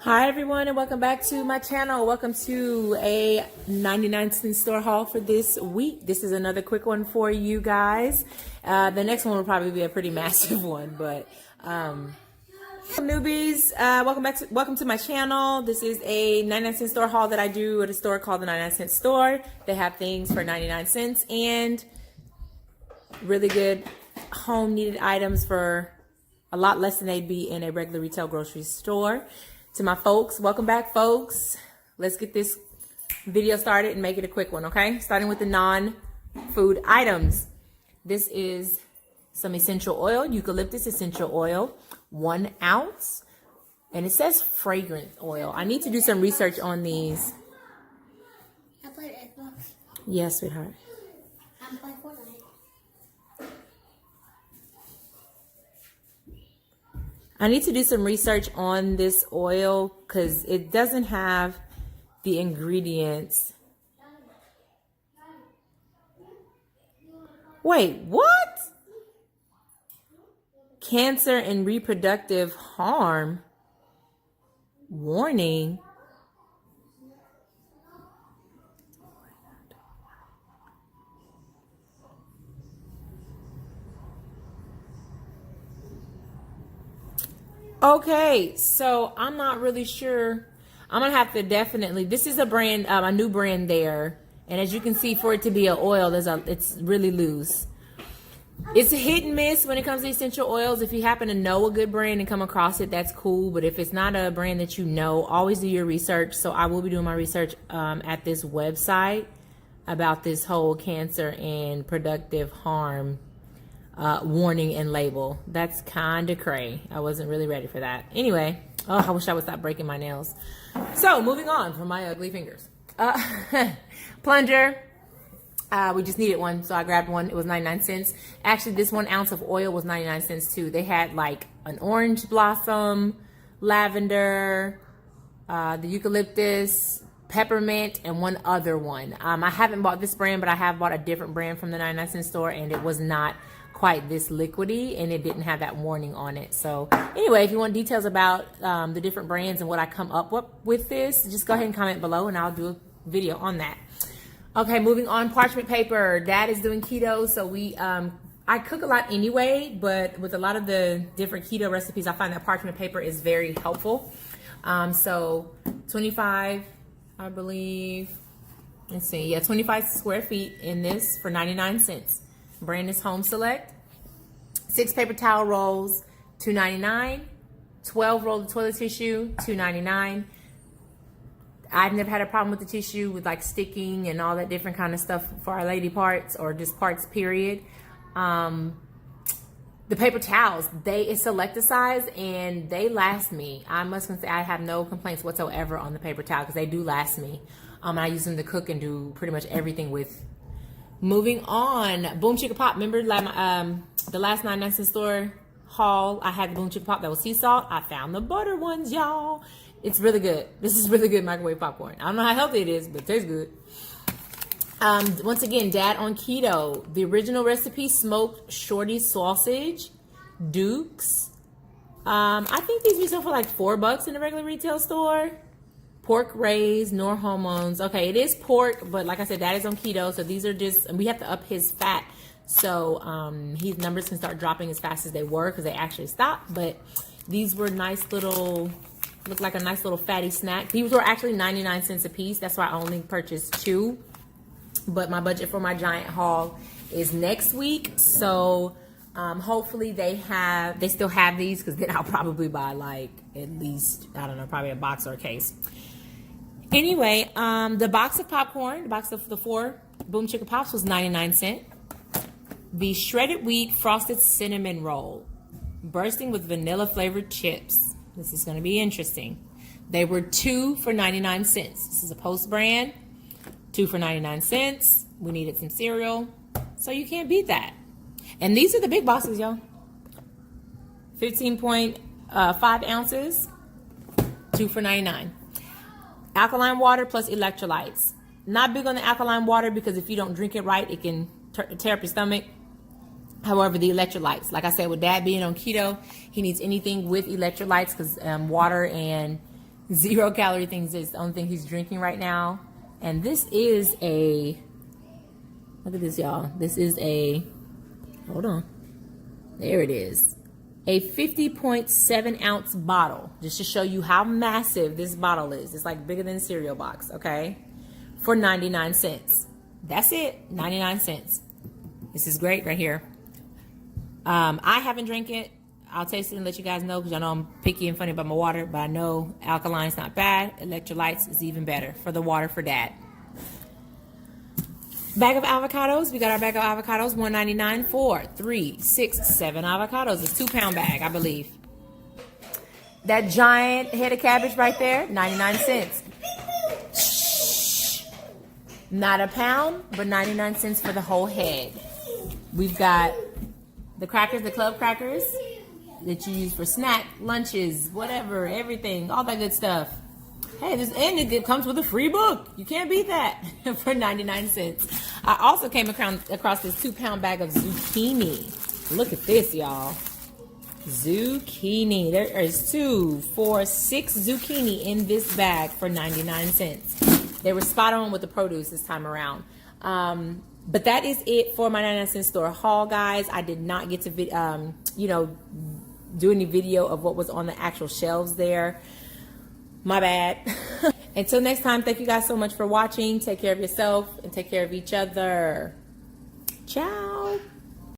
Hi everyone, and welcome back to my channel. Welcome to a 99-cent store haul for this week. This is another quick one for you guys. The next one will probably be a pretty massive one, but newbies, welcome to my channel. This is a 99-cent store haul that I do at a store called the 99-cent store. They have things for 99 cents and really good home needed items for a lot less than they'd be in a regular retail grocery store. To my folks, welcome back, folks. Let's get this video started and make it a quick one, okay? Starting with the non-food items. This is some essential oil, eucalyptus essential oil, 1 ounce. And it says fragrant oil. I need to do some research on these. I played Xbox. Yes, sweetheart. I'm playing Fortnite. I need to do some research on this oil because it doesn't have the ingredients. Wait, what? Cancer and reproductive harm. Warning. Okay, so I'm not really sure. I'm gonna have to definitely. This is a brand, a new brand there, and as you can see, for it to be an oil, it's really loose. It's a hit and miss when it comes to essential oils. If you happen to know a good brand and come across it, that's cool. But if it's not a brand that you know, always do your research. So I will be doing my research at this website about this whole cancer and reproductive harm. Warning and label. That's kind of cray. I wasn't really ready for that. Anyway, I wish I would stop breaking my nails. So moving on from my ugly fingers. Plunger. We just needed one, so I grabbed one. It was 99 cents. Actually, this 1 ounce of oil was 99 cents too. They had like an orange blossom, lavender, the eucalyptus, peppermint, and one other one. I haven't bought this brand, but I have bought a different brand from the 99-cent store, and it was not quite this liquidy, and it didn't have that warning on it. So anyway, if you want details about the different brands and what I come up with this, just go ahead and comment below and I'll do a video on that. Okay, moving on. Parchment paper. Dad is doing keto, so I cook a lot anyway, but with a lot of the different keto recipes, I find that parchment paper is very helpful. So 25, I believe, let's see, yeah, 25 square feet in this for 99 cents. Brand is Home Select. 6 paper towel rolls, $2.99. 12 rolls of toilet tissue, $2.99. I've never had a problem with the tissue with like sticking and all that different kind of stuff for our lady parts or just parts period. The paper towels, it's Selecta size and they last me. I must say I have no complaints whatsoever on the paper towel because they do last me. And I use them to cook and do pretty much everything with. Moving on, Boom Chicka Pop. Remember the last 99-cent store haul? I had the Boom Chicka Pop that was sea salt. I found the butter ones, y'all. It's really good. This is really good microwave popcorn. I don't know how healthy it is, but it tastes good. Once again, Dad on keto. The original recipe, smoked shorty sausage, Dukes. I think these retail for like $4 in a regular retail store. Pork raised, nor hormones. Okay, it is pork, but like I said, Dad is on keto, so these are just, we have to up his fat, so his numbers can start dropping as fast as they were because they actually stopped. But these were nice little, look like a nice little fatty snack. These were actually 99 cents a piece. That's why I only purchased 2. But my budget for my giant haul is next week, so hopefully they still have these because then I'll probably buy like at least, I don't know, probably a box or a case. Anyway, the box of popcorn, the box of the 4 Boom Chicka Pops was 99 cents. The shredded wheat frosted cinnamon roll, bursting with vanilla flavored chips. This is going to be interesting. They were 2 for 99 cents. This is a Post brand, 2 for 99 cents. We needed some cereal, so you can't beat that. And these are the big boxes, y'all. 15.5 ounces, 2 for 99. Alkaline water plus electrolytes. Not big on the alkaline water because if you don't drink it right, it can tear up your stomach. However, the electrolytes, like I said, with Dad being on keto, he needs anything with electrolytes because water and 0 calorie things is the only thing he's drinking right now. And this is a, look at this, y'all. This is a, hold on. There it is. A 50.7 ounce bottle, just to show you how massive this bottle is. It's like bigger than a cereal box, okay? For 99 cents. That's it, 99 cents. This is great right here. I haven't drank it. I'll taste it and let you guys know, because I know I'm picky and funny about my water, but I know alkaline's not bad. Electrolytes is even better for the water for dad. Bag of avocados. We got our bag of avocados, $1.99 for 3, 6, 7 avocados. It's a 2-pound bag, I believe. That giant head of cabbage right there, 99 cents. Shh. Not a pound, but 99 cents for the whole head. We've got the crackers, the club crackers that you use for snack, lunches, whatever, everything, all that good stuff. Hey, and it comes with a free book. You can't beat that for 99 cents. I also came across this 2-pound bag of zucchini. Look at this, y'all. Zucchini. There is 2, 4, 6 zucchini in this bag for 99 cents. They were spot on with the produce this time around. But that is it for my 99-cent store haul, guys. I did not get to, do any video of what was on the actual shelves there. My bad. Until next time, thank you guys so much for watching. Take care of yourself and take care of each other. Ciao.